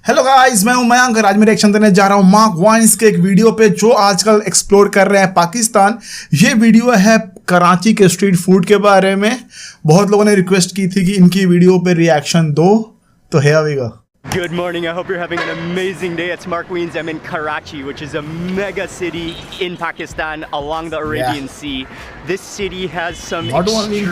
Hello guys, मैं हूं मयंक और आज मैं रिएक्शन देने जा रहा हूं मार्क वाइन्स के एक वीडियो पे जो आजकल एक्सप्लोर कर रहे हैं पाकिस्तान। ये वीडियो है कराची के स्ट्रीट फूड के बारे में। बहुत लोगों ने रिक्वेस्ट की थी कि इनकी वीडियो पे रिएक्शन दो, तो है अभी का। Good morning, I hope you're having an amazing day. It's Mark Wiens. I'm in Karachi, which is a mega city in Pakistan along the Arabian Sea. This city has some extreme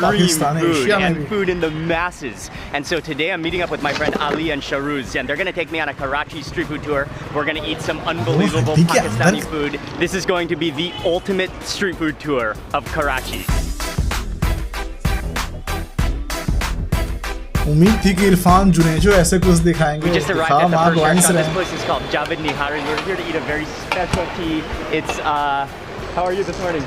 food and food in the masses. And so today I'm meeting up with my friend Ali and Shahruz, and they're going to take me on a Karachi street food tour. We're going to eat some unbelievable Pakistani food. This is going to be the ultimate street food tour of Karachi. उम्मीद थी कि इरफान जुनेजो ऐसे कुछ दिखाएंगे। We just arrived at the first restaurant. This place is called Javed Nihari. We're here to eat a very specialty. It's how are you this morning?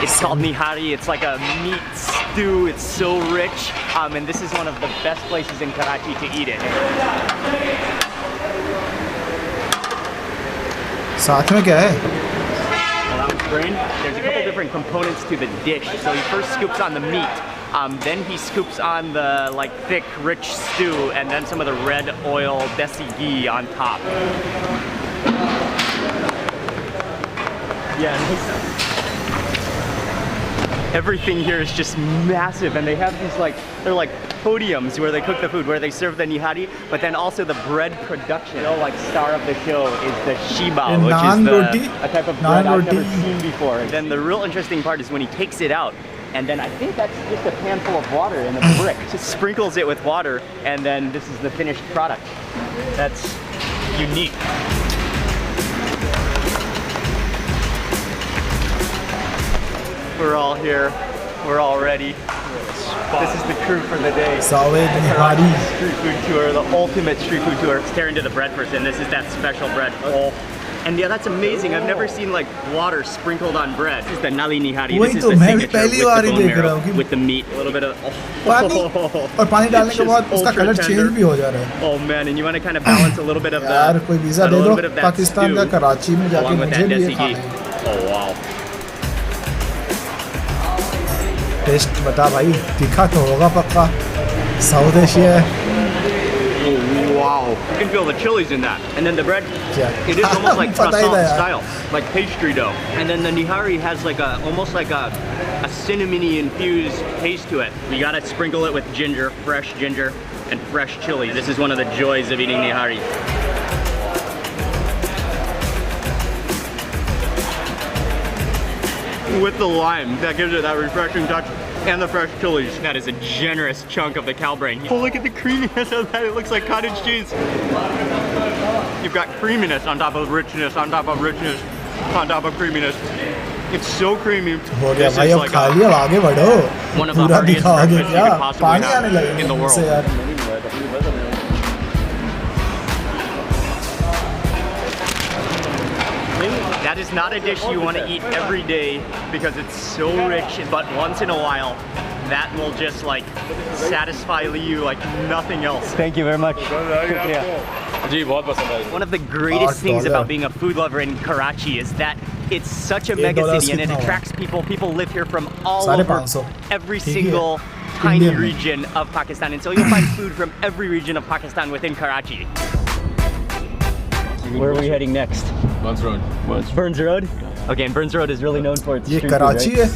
It's called Nihari. It's like a meat stew. It's so rich. And this is one of the best places in Karachi to eat it. साथ में क्या है? There's a couple different components to the dish. So he first scoops on the meat. Then he scoops on the thick, rich stew, and then some of the red oil desi ghee on top. Yeah. Everything here is just massive, and they have these they're like podiums where they cook the food, where they serve the nihari, but then also the bread production. Star of the show is the shibao, which is a type of bread I've never seen before. Then the real interesting part is when he takes it out. And then I think that's just a pan full of water in a brick. Just sprinkles it with water, and then this is the finished product. That's unique. We're all here. We're all ready. This is the crew for the day. Javed Nihari street food tour, the ultimate street food tour. Let's tear into the bread first, and this is that special bread. Oh. And yeah, that's amazing. I've never seen water sprinkled on bread. This is the Nally Biryani. This is the signature with the bone-marrow, with the meat, a little bit of और पानी डालने के बाद उसका colour change भी हो जा रहा है. Oh man, and you want to kind of balance a little bit of यार कोई वीज़ा दे दो पाकिस्तान का, कराची में जाके मुझे भी ये खाना है. Oh wow. टेस्ट बता भाई, तीखा तो होगा पक्का. साउथ एशिया है. Wow, you can feel the chilies in that. And then the bread, it is almost like croissant style, like pastry dough. And then the nihari has almost like a cinnamony infused taste to it. You gotta sprinkle it with ginger, fresh ginger, and fresh chili. This is one of the joys of eating nihari. With the lime, that gives it that refreshing touch. And the fresh chilies. That is a generous chunk of the cow brain. Oh, look at the creaminess of that. It looks like cottage cheese. You've got creaminess on top of richness, on top of richness, on top of creaminess. It's so creamy. This is like one of the heartiest breakfasts you could possibly have in the world. That is not a dish you want to eat every day because it's so rich, but once in a while, that will just satisfy you like nothing else. Thank you very much. One of the greatest things about being a food lover in Karachi is that it's such a mega city and it attracts people. People live here from all over every single tiny region of Pakistan, and so you'll find food from every region of Pakistan within Karachi. Where are we heading next? Burns Road. Burns Road? Okay, and Burns Road is really known for its street food, Karachi है.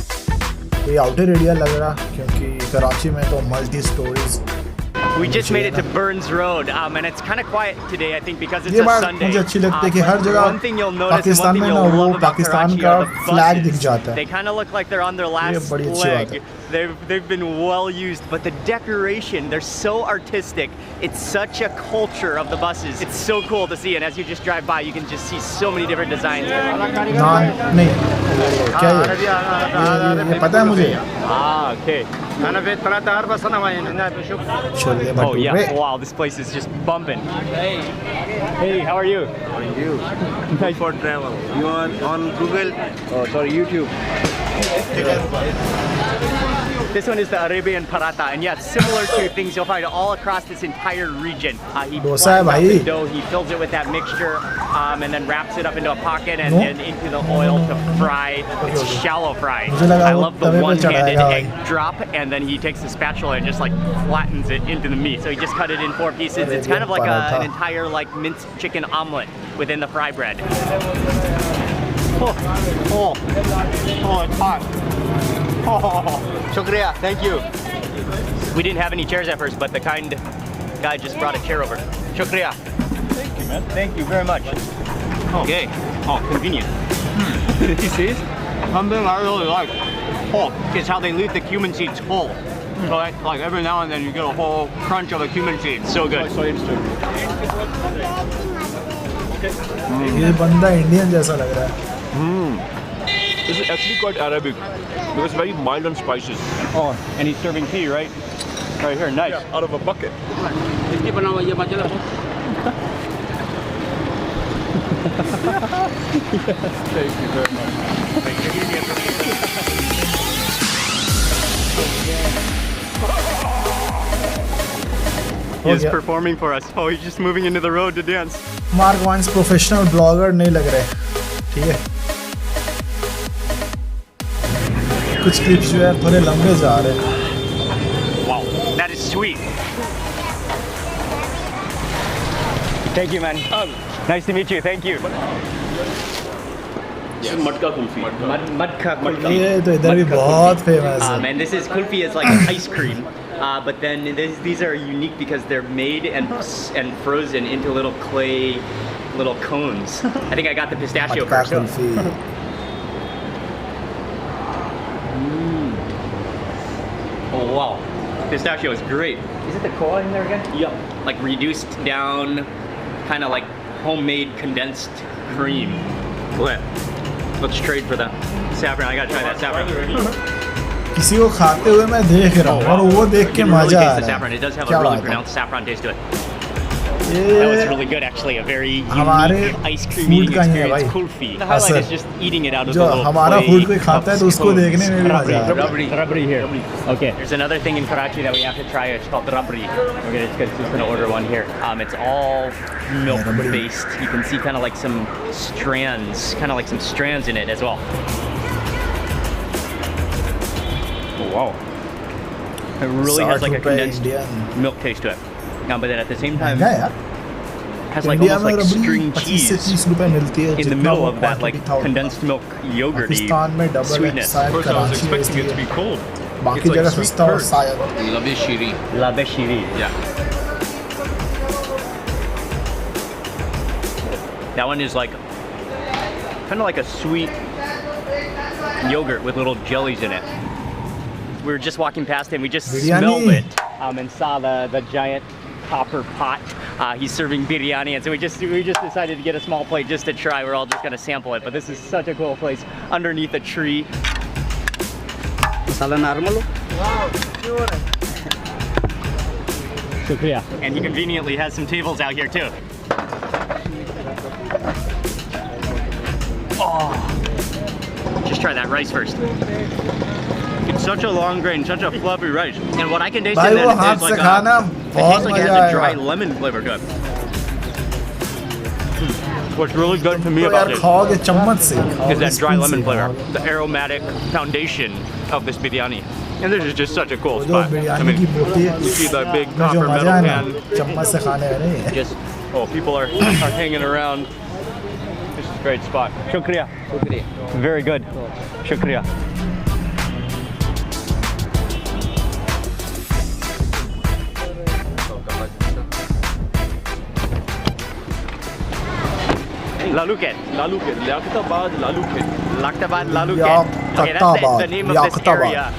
ये outer area लग रहा क्योंकि कराची में तो multi storeys. We just made it to Burns Road, and it's kind of quiet today, I think, because it's a Sunday. मुझे अच्छी लगती है कि हर जगह one thing you'll notice and one thing you'll love about Karachi are the flag दिख buses. जाता है. They kind of look like they're on their last leg. They've been well used, but the decoration, they're so artistic. It's such a culture of the buses. It's so cool to see, and as you just drive by, you can just see so many different designs. नहीं क्या ये पता है मुझे. Okay. Oh yeah, wow, this place is just bumping. Hey, how are you? How are you? Nice for travel. You on Google? Oh, sorry, YouTube. This one is the Arabian paratha, and yeah, it's similar to things you'll find all across this entire region. He Dosa hai flattens out bhai. the dough, he fills it with that mixture, and then wraps it up into a pocket and then into the oil to fry. It's shallow fry. Mujhe laga I wo love the tawe pe one-handed chadhayega egg bhai. drop, and then he takes the spatula and just like flattens it into the meat. So he just cut it in 4 pieces. It's kind of like Paratha. an entire like minced chicken omelet within the fry bread. Oh, it's hot. Shukriya, thank you. We didn't have any chairs at first, but the kind guy just brought a chair over. Shukriya. Thank you, man. Thank you very much. Okay. Oh, convenient. You see? Something I really like is how they leave the cumin seeds whole. So like every now and then you get a whole crunch of a cumin seed. So good. ये बंदा Indian जैसा लग रहा है. This is actually quite Arabic because it's very mild on spices. Oh, and he's serving tea, right? Right here, nice. Yeah, out of a bucket. Thank you very much. He is performing for us. Oh, he's just moving into the road to dance. Mark Wiens professional blogger नहीं लग रहे. ठीक है. कुछ clips जो है थोड़े लंबे जा रहे हैं. Wow, that is sweet. Thank you, man. Nice to meet you. Thank you. This is matka kulfi. Madka kulfi. ये तो इधर भी बहुत फेमस है. And this is kulfi is like ice cream. But then these are unique because they're made and frozen into little cones. I think I got the pistachio मटका first. Kulfi. Oh wow, pistachio is great. Is it the cola in there again? Yeah. Like reduced down, kind of like homemade condensed cream. Okay, let's trade for the saffron. I gotta try that saffron. किसी को खाते हुए मैं देख रहा हूँ और वो देख के You can really मजा आ taste the रहा saffron. है. It does have क्या a really बात है. pronounced saffron taste to it. That was ये really good, actually. A very हमारे unique ice cream food eating का ही है experience. भाई. Kulfi. The highlight असर. is just eating it out of जो the little हमारा clay food कोई खाता है तो cups, उसको cones. देखने में भी मजा आ रहा है. Rabri here. Okay. There's another thing in Karachi that we have to try. It's called rabri. We're just gonna order one here. It's all milk based. You can see kind of like some strands in it as well. Oh, wow. It really has like a condensed milk taste to it. But then at the same time, महंगा है यार. has like India almost में like रबड़ी string 25 से cheese 30 रुपए मिलती है. in the जितना middle वो of that like quantity था उतना. condensed milk yogurty पाकिस्तान में डबल है. sweetness. शायद First I was कराची में expecting it to be इसलिए. cold. बाकी It's like जगह sweet सस्ता और curd. शायद. Labishiri. La Beshiri. Yeah. That one is like kind of like a sweet yogurt with little jellies in it. We were just walking past him. We just Biryani. smelled it and saw the giant copper pot. He's serving biryani, and so we just decided to get a small plate just to try. We're all just gonna sample it. But this is such a cool place underneath a tree. Masala normal. Shukriya. And he conveniently has some tables out here too. Oh, just try that rice first. It's such a long grain, such a fluffy rice. And what I can taste भाई in वो that हाथ is से like खाना it बहुत tastes like it मजा has a dry आएगा. lemon flavor to it. What's really good to me तो about यार this खाओगे चम्मच से. is खाओगे that dry spoon lemon से, flavor, खाओगे. the aromatic foundation of this biryani. And this is just such a cool वो जो spot. I बिरयानी mean, की होती है. you see the big में जो copper मजा metal है ना pan. चम्मच से खाने में नहीं है. Just, people are hanging around. This is a great spot. Shukriya. Very good. Shukriya. Laluket. Lalukit. Liaqatabad Lalukit. Laktabad Laluket. Okay, that's the name of this area.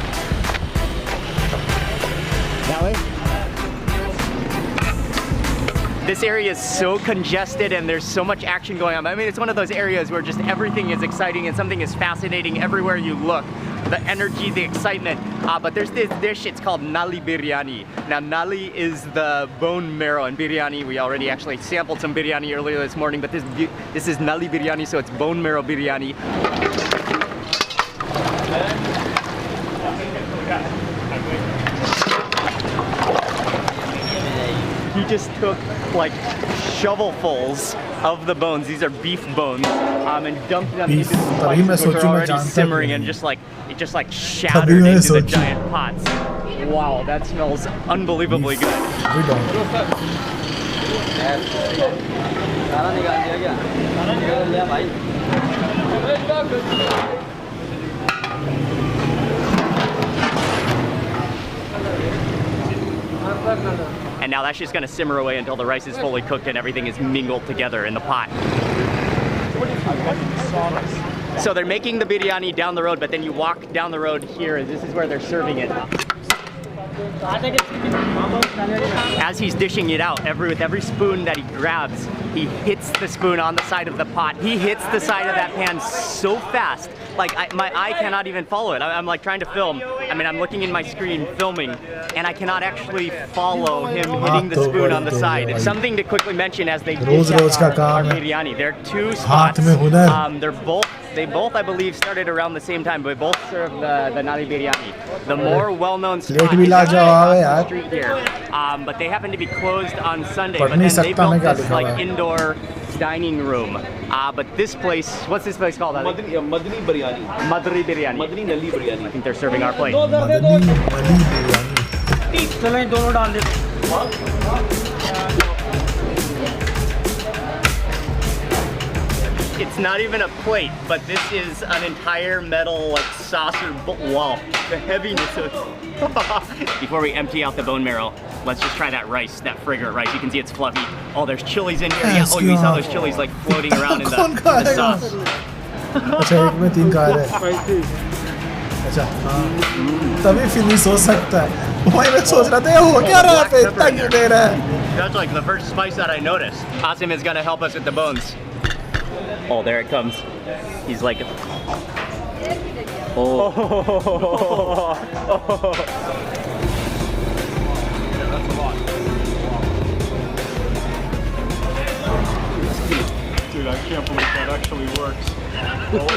This area is so congested and there's so much action going on. I mean, it's one of those areas where just everything is exciting and something is fascinating everywhere you look. The energy, the excitement. But there's this dish, it's called Nally Biryani. Now, Nally is the bone marrow in biryani. We already actually sampled some biryani earlier this morning, but this is Nally Biryani, so it's bone marrow biryani. he just took like shovelfuls of the bones. These are beef bones, and dumped them Beef. into the तभी मैं spices, which सोचूं are मैं already जानता simmering, भी and नहीं। just like shattered मैं into the सोचूं। giant pots. Wow, that smells unbelievably good. We don't. And now that's just gonna simmer away until the rice is fully cooked and everything is mingled together in the pot. So they're making the biryani down the road, but then you walk down the road here, and this is where they're serving it. As he's dishing it out, with every spoon that he grabs, he hits the spoon on the side of the pot. He hits the side of that pan so fast, like my eye cannot even follow it. I'm like trying to film. I mean, I'm looking in my screen filming, and I cannot actually follow him hitting the spoon on the side. Something to quickly mention as they dish out our biryani. There are two spots. They both, I believe, started around the same time, but they both serve the Nally Biryani. The more well-known spot is across the street here, but they happen to be closed on Sunday. But then they built this like indoor dining room. But this place, what's this place called? Madani Biryani. Madri Biryani. Madani Nally Biryani. I think they're serving our plate. It's not even a plate, but this is an entire metal like saucer. Wow, the heaviness of Before we empty out the bone marrow, let's just try that rice, that fragrant rice. You can see it's fluffy. Oh, there's chilies in here. Yeah. Oh, you saw those chilies like floating around in the sauce. अच्छा एक में 3 खा रहे हैं। अच्छा हाँ तभी finish हो सकता है। मैं सोच रहा था ये हो क्या रहा है पे इतना क्यों दे रहा है? That's like the first spice that I noticed. Asim is gonna help us with the bones. Oh, there it comes. He's like, oh. Dude, I can't believe that actually works.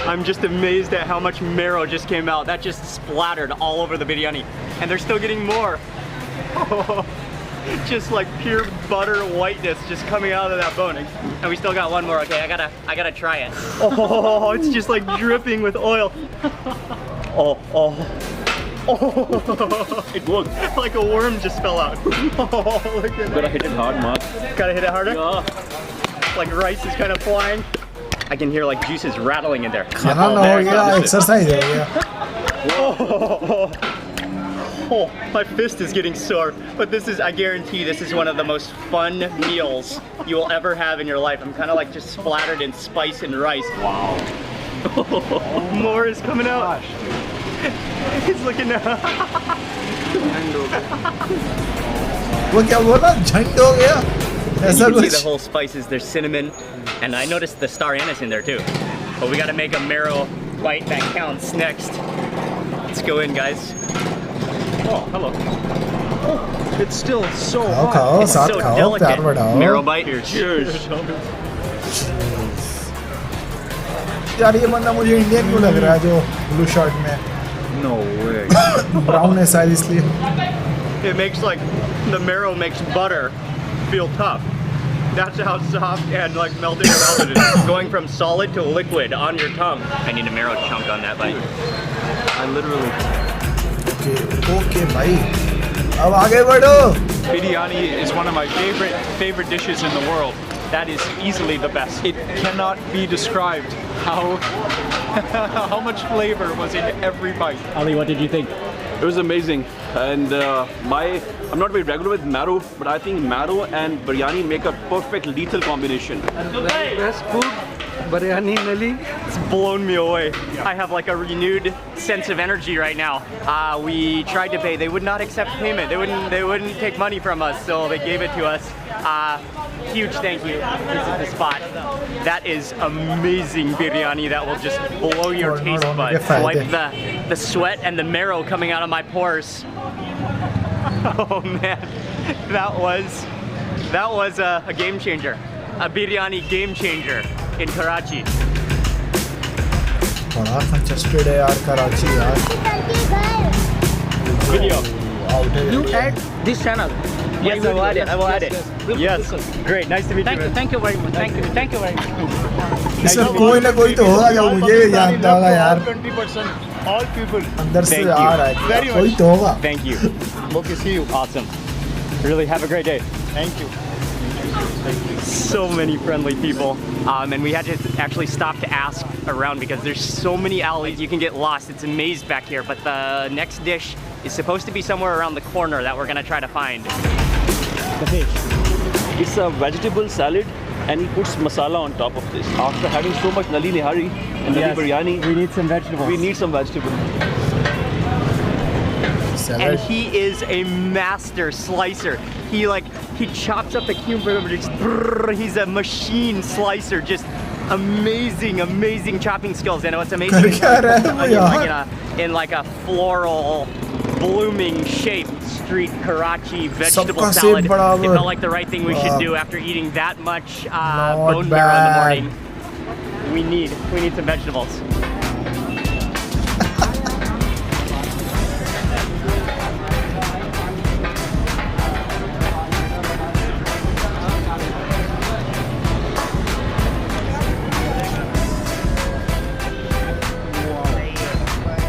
I'm just amazed at how much marrow just came out. That just splattered all over the biryani. And they're still getting more. Just like pure butter whiteness just coming out of that bone. And we still got one more. Okay, I gotta try it. Oh, it's just like dripping with oil. Oh. It worked. Like a worm just fell out. Oh, look at that. Gotta hit it hard, Mark. Gotta hit it harder? Yeah. Like rice is kind of flying. I can hear like juices rattling in there. खाना ना हो गया exercise हो गया। Oh, my fist is getting sore. But this is, I guarantee, this is one of the most fun meals you will ever have in your life. I'm kind of like just splattered in spice and rice. Wow. More is coming out. He's looking at वो क्या बोला झंड हो गया ऐसा You can see कुछ the whole spices. There's cinnamon, and I noticed the star anise in there too. But we got to make a marrow bite that counts next. Let's go in, guys. Oh, hello. Oh, it's still so hot. खाओ It's साथ so खाओ delicate. प्यार बढ़ाओ Marrow bite. Here, cheers. यार ये बंदा मुझे Indian क्यों लग रहा है जो ब्लू शर्ट में No way. ब्राउन है शायद इसलिए It makes like the marrow makes butter feel tough. That's how soft and like melting around it is. Going from solid to liquid on your tongue. I need a marrow chunk on that bite. I literally. Okay भाई अब आगे बढ़ो Biryani is one of my favorite dishes in the world. That is easily the best. It cannot be described how much flavor was in every bite. Ali, what did you think? It was amazing. And I'm not very regular with marrow, but I think marrow and biryani make a perfect lethal combination. Best food, biryani, Nally. It's blown me away. I have like a renewed sense of energy right now. We tried to pay. They would not accept payment. They wouldn't take money from us, so they gave it to us. Huge thank you. This is the spot. That is amazing biryani. That will just blow your taste buds. Wipe the sweat and the marrow coming out of my pores. Oh man, that was a game changer. A biryani game changer in Karachi. बड़ा congested है यार कराची यार Video. You add this channel. Yes, I will add it. I will add it. Yes. Yes. Great. Nice to meet you. Thank you very much. Thank you very much. इसमें कोई ना कोई तो होगा जो मुझे भी जानता होगा यार 20% all people. अंदर से Thank आ you. रहा है Very कोई much. तो होगा Thank you. Hope to see you. Awesome. Really have a great day. Thank you. So many friendly people, and we had to actually stop to ask around because there's so many alleys. You can get lost. It's a maze back here, but the next dish is supposed to be somewhere around the corner that we're gonna try to find. The fish. It's a vegetable salad, and he puts masala on top of this. After having so much Nally Nihari and Nally Biryani, we need some vegetables. we need some vegetable. And he is a master slicer. He chops up the cucumber. He's a machine slicer. Just amazing chopping skills. And what's amazing is in like a floral, blooming shape, street Karachi vegetable salad. It felt like the right thing we should do after eating that much bone marrow in the morning. We need some vegetables.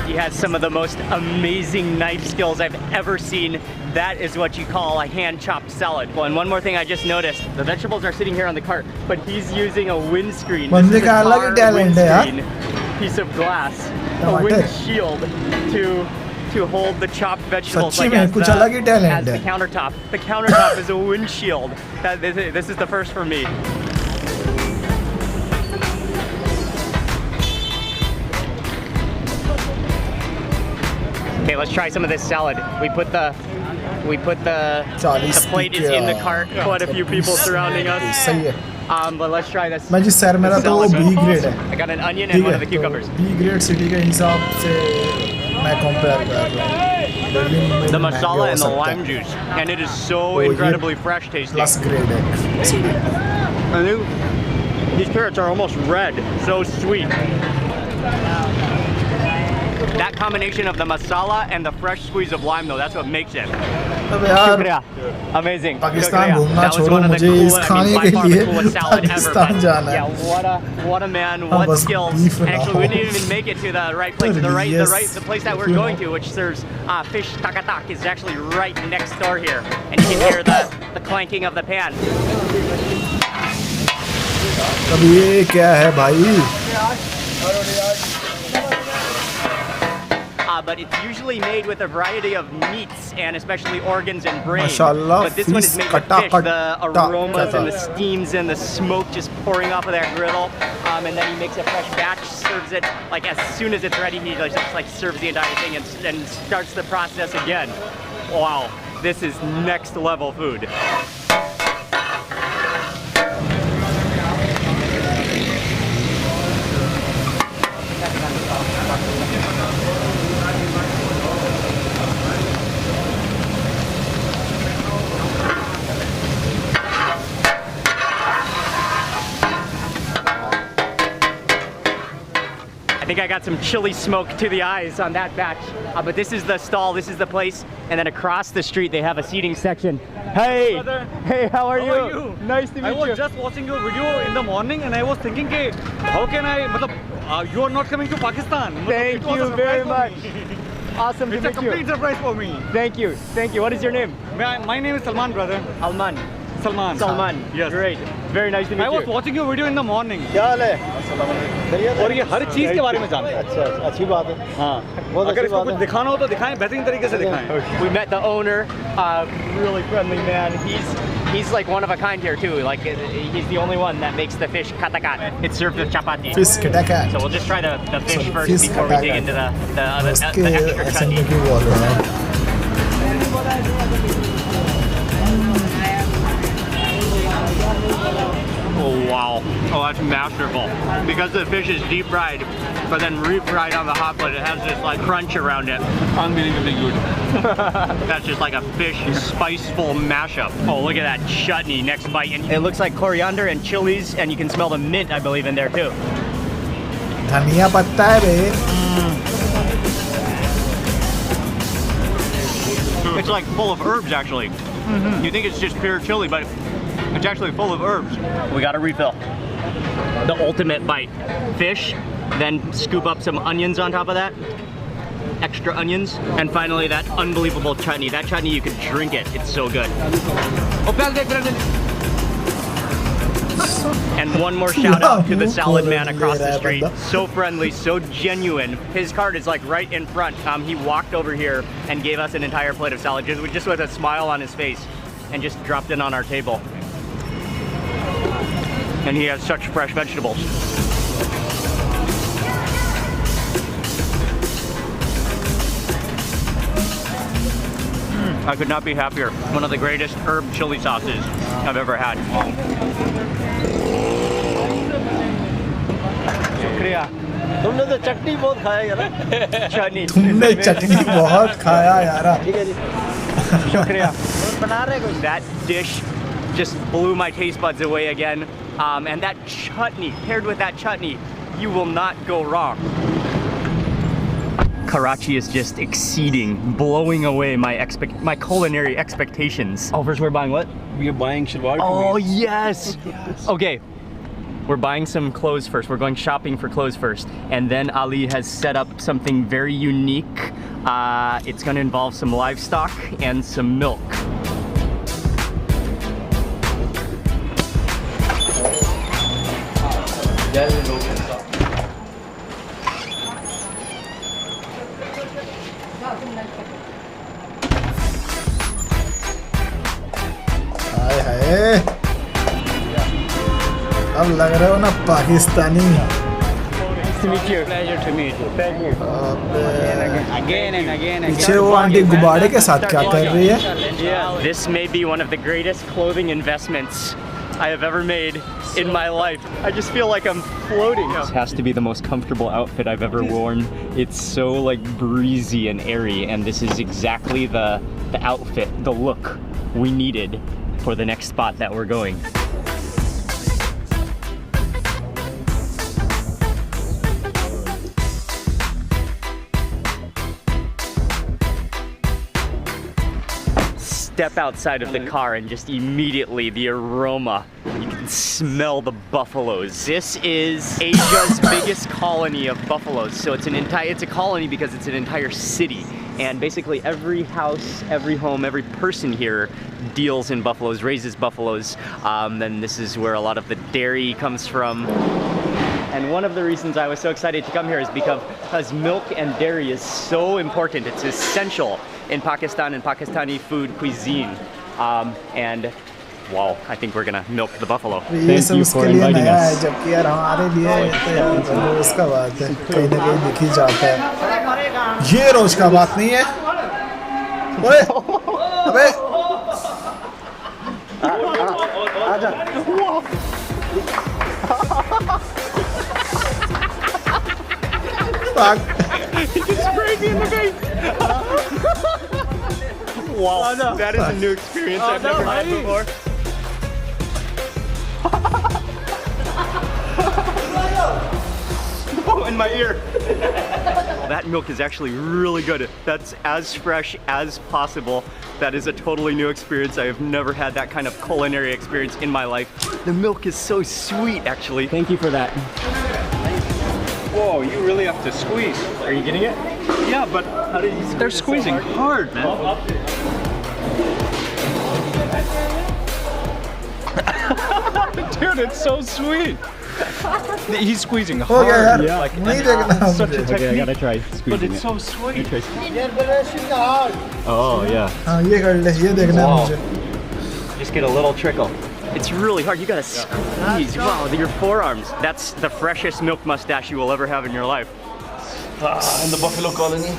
He has some of the most amazing knife skills I've ever seen. That is what you call a hand-chopped salad. Well, and one more thing I just noticed, the vegetables are sitting here on the cart, but he's using a windscreen. This is a car windscreen piece of glass, a windshield to hold the chopped vegetables like as the countertop. The countertop is a windshield. This is the first for me. Okay, let's try some of this salad. We put the plate is in the cart. Quite a few people surrounding us. But let's try this. मैं जिस शहर में रहता हूँ वो B grade है. I got an onion and one of the cucumbers. B grade city के हिसाब से मैं compare कर रहा हूँ. The masala and the lime juice, and it is so incredibly fresh tasting. Plus grade है city. And these carrots are almost red, so sweet. That combination of the masala and the fresh squeeze of lime, though, that's what makes it. Shukriya. Amazing. Pakistan घूमना छोड़ो मुझे इस खाने के लिए पाकिस्तान जाना है. Yeah, what a man, what skills. Actually, we didn't even make it to the right place. The place that we're going to, which serves fish takatak, is actually right next door here, and you can hear the clanking of the pan. अब ये क्या है भाई? But it's usually made with a variety of meats and especially organs and brains. Mashallah, but this one is made with fish. The aromas and the steams and the smoke just pouring off of that griddle. And then he makes a fresh batch, serves it like as soon as it's ready. He just like serves the entire thing and starts the process again. Wow, this is next level food. I think I got some chili smoke to the eyes on that batch. But this is the stall, this is the place, and then across the street they have a seating section. Hey! Brother. Hey, how are you? How are you? Nice to meet you. I was just watching your video in the morning and I was thinking, hey, how can you are not coming to Pakistan. Thank you very much. Awesome to meet you. It's a complete surprise for me. Thank you. Thank you. What is your name? My name is Salman, brother. Alman. Salman. Salman. Yes. Great. Very nice to meet you. I was watching your video in the morning. क्या हाल है? और ये हर चीज के बारे में जानते हैं. अच्छा अच्छी बात है. हाँ. बहुत अगर अच्छी इसको बात कुछ है. दिखाना हो तो दिखाएं बेहतरीन तरीके से दिखाएं. We met the owner, really friendly man. He's like one of a kind here too. Like he's the only one that makes the fish katakat. It's served with chapati. Fish katakat. So we'll just try the fish So first fish before we dig katakat. into the उसके extra ऐसे chutney. क्यों बोल रहे हो? Oh wow. Oh, that's masterful. Because the fish is deep fried, but then refried on the hot plate, it has this like crunch around it. Unbelievably good. That's just like a fish spiceful mashup. Oh, look at that chutney next bite. And it looks like coriander and chilies, and you can smell the mint, I believe, in there too. धनिया पत्ता है बे. It's like full of herbs actually. You think it's just pure chili, but it's actually full of herbs. We got a refill. The ultimate bite. Fish, then scoop up some onions on top of that. Extra onions. And finally that unbelievable chutney. That chutney, you could drink it. It's so good. And one more shout out to the salad man across the street. So friendly, so genuine. His cart is like right in front. He walked over here and gave us an entire plate of salad just with a smile on his face and just dropped it on our table. And he has such fresh vegetables. I could not be happier. One of the greatest herb chili sauces I've ever had. शुक्रिया तुमने तो चटनी बहुत खाया यार Chutney. तुमने चटनी बहुत खाया यार ठीक है जी शुक्रिया बना रहे कुछ That dish just blew my taste buds away again. And that chutney, paired with that chutney, you will not go wrong. Karachi is just exceeding, blowing away my culinary expectations. Oh, first we're buying what? We are buying shalwar Oh, kameez. yes. Okay. We're buying some clothes first. We're going shopping for clothes first. And then Ali has set up something very unique. It's going to involve some livestock and some milk. हाय हाय अब लग रहे हो ना Pakistani Nice to meet you. Pleasure to meet you. Thank you. Again and again. पीछे वो aunty गुब्बारे के साथ क्या कर रही है? This may be one of the greatest clothing investments I have ever made in my life. I just feel like I'm floating. This has to be the most comfortable outfit I've ever worn. It's so like breezy and airy, and this is exactly the outfit, the look we needed for the next spot that we're going. Step outside of the car and just immediately the aroma, you can smell the buffaloes. This is Asia's biggest colony of buffaloes. So it's a colony because it's an entire city. And basically every house, every home, every person here deals in buffaloes, raises buffaloes. And this is where a lot of the dairy comes from. And one of the reasons I was so excited to come here is because milk and dairy is so important. It's essential in Pakistan and Pakistani food cuisine. And wow, I think we're gonna milk the buffalo. Thank you for inviting us. जबकि यार हमारे लिए तो यार रोज का बात है, कहीं ना कहीं दिख ही जाता है। ये रोज का बात नहीं है। ओए, अबे, He just sprayed me in the face. Wow, that is a new experience I've never had before. Oh, in my ear. That milk is actually really good. That's as fresh as possible. That is a totally new experience. I have never had that kind of culinary experience in my life. The milk is so sweet, actually. Thank you for that. Whoa, you really have to squeeze. Are you getting it? Yeah, but How did you they're squeezing hard, man. Dude, it's so sweet. He's squeezing हो गया hard. यार, Like, नहीं देखना such a मुझे। technique. I gotta try But squeezing it's it. so sweet. Oh, yeah. हाँ ये कर ले, ये देखना है Wow. मुझे। Just get a little trickle. It's really hard. You gotta squeeze. Wow, your forearms. That's the freshest milk mustache you will ever have in your life. In the buffalo colony.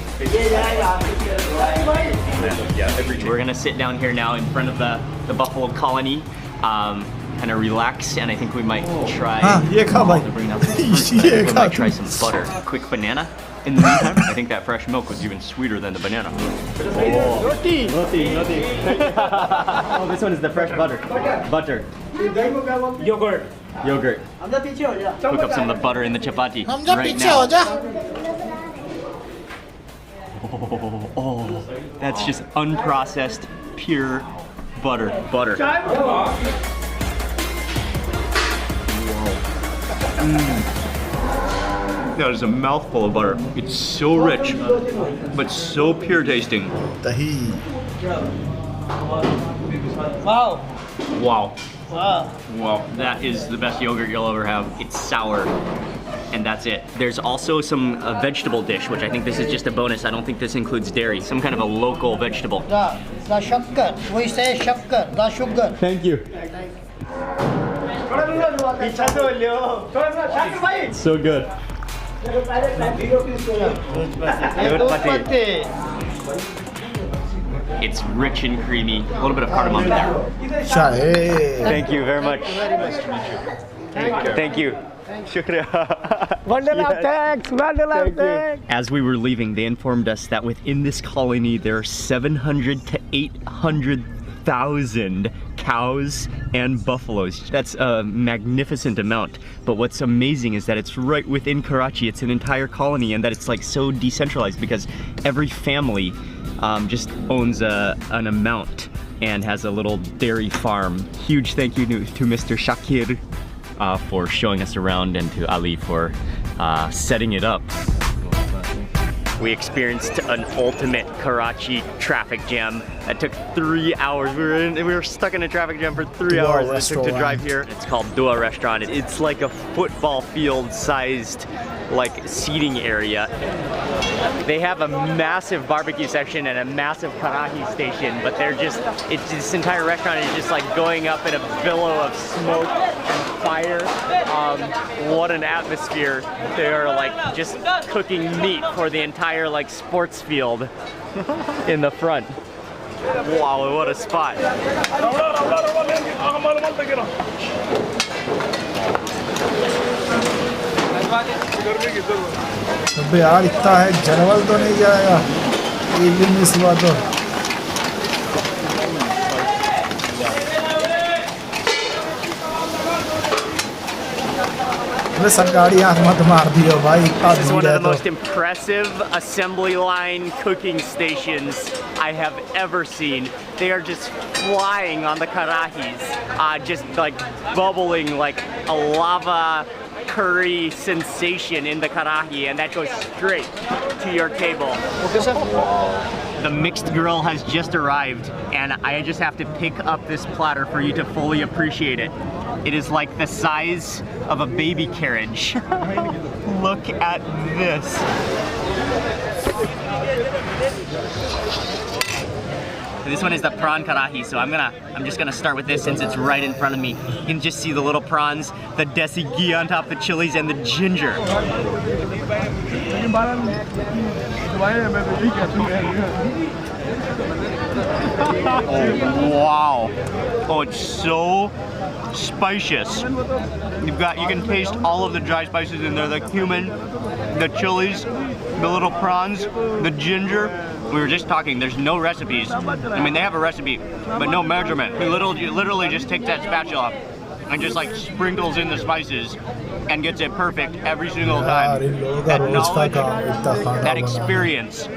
We're gonna sit down here now in front of the buffalo colony, kind of relax, and I think we might try. हाँ, ये खा भाई। to bring out some fruits. I ये think we खा might try तू। some butter. A quick banana. In the meantime, I think that fresh milk was even sweeter than the banana. Roti. Oh, this one is the fresh butter. Butter. Yogurt. Cook up some of the butter in the chapati right now. Oh, that's just unprocessed, pure butter. That is a mouthful of butter. It's so rich, but so pure tasting. Dahi. Wow. Wow. Wow. Wow. That is the best yogurt you'll ever have. It's sour. And that's it. There's also some vegetable dish, which I think this is just a bonus. I don't think this includes dairy. Some kind of a local vegetable. The sugar. We say sugar. The sugar. Thank you. It's so good. It's rich and creamy. A little bit of cardamom in there. Shahe. Thank you very much. Nice to meet you. Thank you. Shukriya. Thanks. As we were leaving, they informed us that within this colony there are 700 to 800,000 cows and buffaloes. That's a magnificent amount. But what's amazing is that it's right within Karachi. It's an entire colony, and that it's like so decentralized because every family just owns an amount and has a little dairy farm. Huge thank you to Mr. Shakir for showing us around, and to Ali for setting it up. We experienced an ultimate Karachi traffic jam that took 3 hours. We were stuck in a traffic jam for 3 hours that it took to drive here. It's called Dua Restaurant. It's like a football field sized like seating area. They have a massive barbecue section and a massive Karachi station, but this entire restaurant is just like going up in a billow of smoke and fire. What an atmosphere. They are like just cooking meat for the entire like sports field in the front. Wow, what a spot. अबे यार इतना है जनवल तो नहीं जाएगा एक दिन miss हुआ तो सरकारी हाथ मत मार दियो भाई इतना This is one भीड़ of है the तो most impressive assembly line cooking stations I have ever seen. They are just flying on the karahis, just like bubbling like a lava curry sensation in the karahi, and that goes straight to your table. The mixed grill has just arrived, and I just have to pick up this platter for you to fully appreciate it. It is like the size of a baby carriage. Look at this. This one is the prawn karahi, so I'm just gonna start with this since it's right in front of me. You can just see the little prawns, the desi ghee on top, the chilies, and the ginger. Oh, wow. Oh, it's so spacious. You can taste all of the dry spices in there, the cumin, the chilies, the little prawns, the ginger. We were just talking, there's no recipes. I mean, they have a recipe, but no measurement. He literally just takes that spatula and just like sprinkles in the spices and gets it perfect every single time. That knowledge, that experience.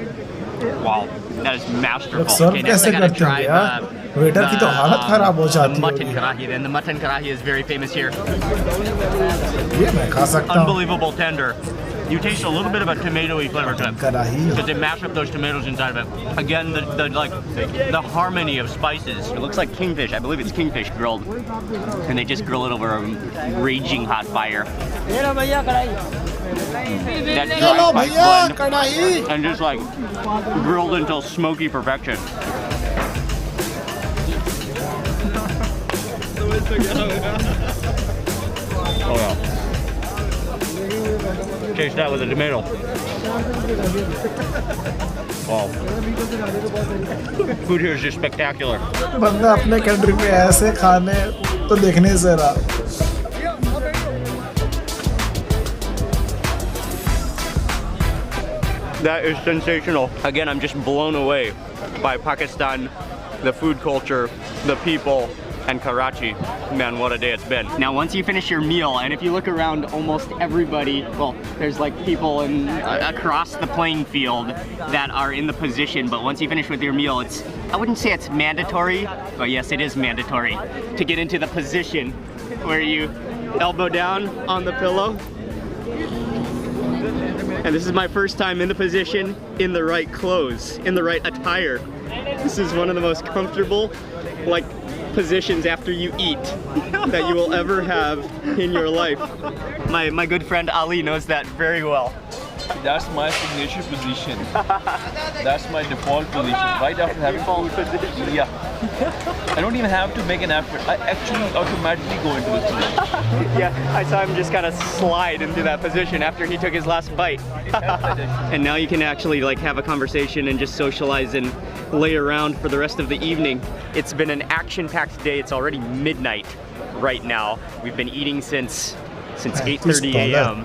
Wow, that is masterful. Okay, next I gotta try the mutton karahi. Then the mutton karahi is very famous here. Unbelievable tender. You taste a little bit of a tomatoey flavor to it because they mash up those tomatoes inside of it. Again, the harmony of spices. It looks like kingfish. I believe it's kingfish grilled, and they just grill it over a raging hot fire. That dry spice blend, and just like grilled until smoky perfection. Oh yeah. Taste that with a tomato. Wow. Food here is just spectacular. बंदा अपने country में ऐसे खाने तो देखने से रहा. That is sensational. Again, I'm just blown away by Pakistan, the food culture, the people, and Karachi. Man, what a day it's been. Now, once you finish your meal, and if you look around, almost everybody, well, there's like people across the playing field that are in the position, but once you finish with your meal, it's I wouldn't say it's mandatory, but yes, it is mandatory to get into the position where you elbow down on the pillow. And this is my first time in the position, in the right clothes, in the right attire. This is one of the most comfortable, like, positions after you eat that you will ever have in your life. My good friend Ali knows that very well. That's my signature position. That's my default position. Right after having food. Yeah. I don't even have to make an effort. I actually automatically go into this position. Yeah, I saw him just kind of slide into that position after he took his last bite. And now you can actually like have a conversation and just socialize and lay around for the rest of the evening. It's been an action-packed day. It's already midnight right now. We've been eating since 8:30 a.m.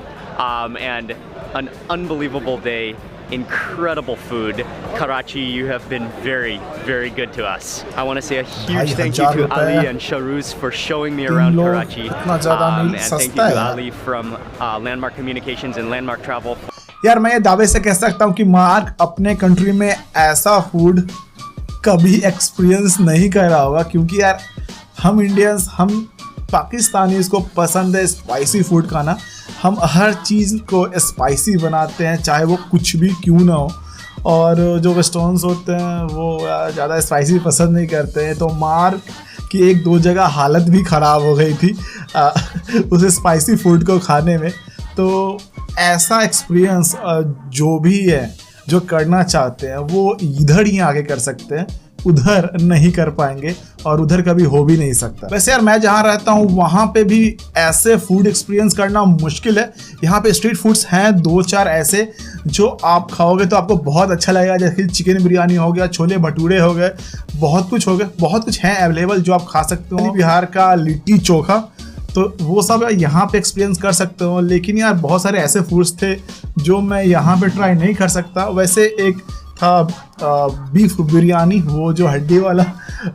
And an unbelievable day. Incredible food. Karachi, you have been very, very good to us. I want to say a huge thank you to Ali and Sharuz for showing me around Karachi. And thank you to Ali from Landmark Communications and Landmark Travel. यार मैं ये दावे से कह सकता हूँ कि mark अपने कंट्री में ऐसा फूड कभी एक्सपीरियंस नहीं कर रहा होगा, क्योंकि यार हम इंडियंस, हम पाकिस्तानी को पसंद है स्पाइसी फूड खाना। हम हर चीज़ को स्पाइसी बनाते हैं, चाहे वो कुछ भी क्यों ना हो। और जो वेस्टर्न्स होते हैं वो ज़्यादा स्पाइसी पसंद नहीं करते हैं। तो मार्क की 1-2 जगह हालत भी ख़राब हो गई थी उस स्पाइसी फूड को खाने में। तो ऐसा एक्सपीरियंस जो भी है, जो करना चाहते हैं, वो इधर ही आगे कर सकते हैं, उधर नहीं कर पाएंगे और उधर कभी हो भी नहीं सकता। वैसे यार मैं जहाँ रहता हूँ वहाँ पे भी ऐसे फूड एक्सपीरियंस करना मुश्किल है। यहाँ पे स्ट्रीट फूड्स हैं 2-4 ऐसे जो आप खाओगे तो आपको बहुत अच्छा लगेगा, जैसे चिकन बिरयानी हो गया, छोले भटूरे हो गए, बहुत कुछ हो गया, बहुत कुछ है अवेलेबल जो आप खा सकते हो। बिहार का लिट्टी चोखा, तो वो सब यहाँ पे एक्सपीरियंस कर सकते हो। लेकिन यार बहुत सारे ऐसे फूड्स थे जो मैं यहाँ पे ट्राई नहीं कर सकता। वैसे एक था बीफ बिरयानी, वो जो हड्डी वाला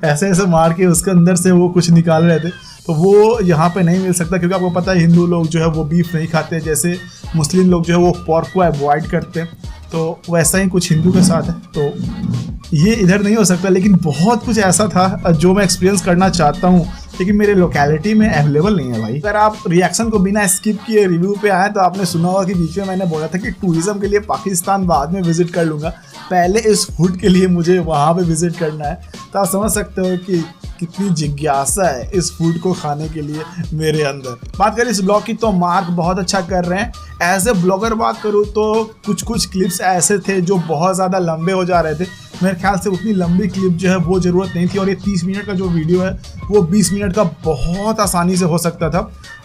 ऐसे ऐसे मार के उसके अंदर से वो कुछ निकाल रहे थे, तो वो यहाँ पे नहीं मिल सकता, क्योंकि आपको पता है हिंदू लोग जो है वो बीफ नहीं खाते, जैसे मुस्लिम लोग जो है वो पोर्क को अवॉइड करते हैं। तो वैसा ही कुछ हिंदू के साथ है, तो ये इधर नहीं हो सकता। लेकिन बहुत कुछ ऐसा था जो मैं एक्सपीरियंस करना चाहता हूँ, लेकिन मेरे लोकेलिटी में अवेलेबल नहीं है भाई। अगर आप रिएक्शन को बिना स्किप किए रिव्यू पे आए तो आपने सुना होगा कि बीच में मैंने बोला था कि टूरिज्म के लिए पाकिस्तान बाद में विजिट कर लूँगा, पहले इस फूड के लिए मुझे वहाँ पे विजिट करना है। तो आप समझ सकते हो कि कितनी जिज्ञासा है इस फूड को खाने के लिए मेरे अंदर। बात करें इस ब्लॉग की तो मार्क बहुत अच्छा कर रहे हैं। एज ए ब्लॉगर बात करूँ तो कुछ क्लिप्स ऐसे थे जो बहुत ज़्यादा लंबे हो जा रहे थे। मेरे ख्याल से उतनी लंबी क्लिप जो है वो ज़रूरत नहीं थी, और ये 30 मिनट का जो वीडियो है वो 20 मिनट का बहुत आसानी से हो सकता था।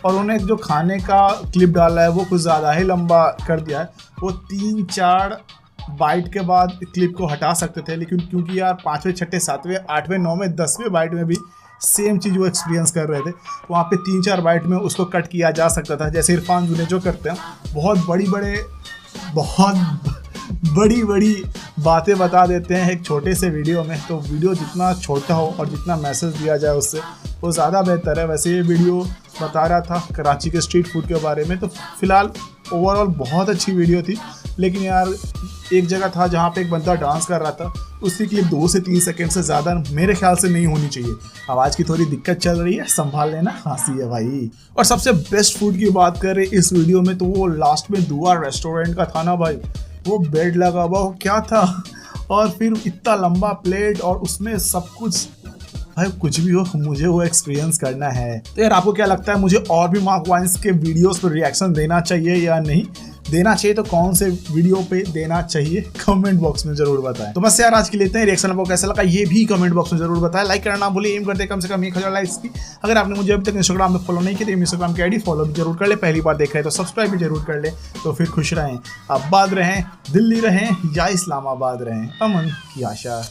और उन्होंने जो खाने का क्लिप डाला है वो कुछ ज़्यादा ही लंबा कर दिया है। वो 3-4 बाइट के बाद क्लिप को हटा सकते थे, लेकिन क्योंकि यार 5वें 6वें 7वें 8वें 9वें 10वें बाइट में भी सेम चीज़ वो एक्सपीरियंस कर रहे थे, तो वहाँ पे 3-4 बाइट में उसको कट किया जा सकता था, जैसे इरफान जुने जो करते हैं। बहुत बड़ी बातें बता देते हैं एक छोटे से वीडियो में। तो वीडियो जितना छोटा हो और जितना मैसेज दिया जाए उससे वो ज़्यादा बेहतर है। वैसे ये वीडियो बता रहा था कराची के स्ट्रीट फूड के बारे में, तो फिलहाल ओवरऑल बहुत अच्छी वीडियो थी। लेकिन यार एक जगह था जहाँ पे एक बंदा डांस कर रहा था, उसकी क्लिप 2 से 3 सेकंड से ज़्यादा मेरे ख्याल से नहीं होनी चाहिए। आवाज़ की थोड़ी दिक्कत चल रही है, संभाल लेना, खांसी है भाई। और सबसे बेस्ट फूड की बात करें इस वीडियो में तो वो लास्ट में दुआ रेस्टोरेंट का था ना भाई। वो बेड लगा हुआ वो क्या था, और फिर इतना लंबा प्लेट और उसमें सब कुछ। भाई कुछ भी हो, मुझे वो एक्सपीरियंस करना है। तो यार आपको क्या लगता है, मुझे और भी मार्क वाइंस के वीडियोस पर रिएक्शन देना चाहिए या नहीं देना चाहिए? तो कौन से वीडियो पे देना चाहिए कमेंट बॉक्स में जरूर बताएं। तो बस यार आज के लिए इतना ही। रिएक्शन आपको कैसा लगा ये भी कमेंट बॉक्स में जरूर बताएं। लाइक करना ना भूलिए, एम करते कम से कम 1000 लाइक्स की। अगर आपने मुझे अभी तक इंस्टाग्राम में फॉलो नहीं किया तो इंस्टाग्राम की आईडी फॉलो भी जरूर कर ले। पहली बार देखा है तो सब्सक्राइब भी जरूर कर ले। तो फिर खुश रहें, आबाद रहें, दिल्ली रहें या इस्लामाबाद रहें, अमन की आशा।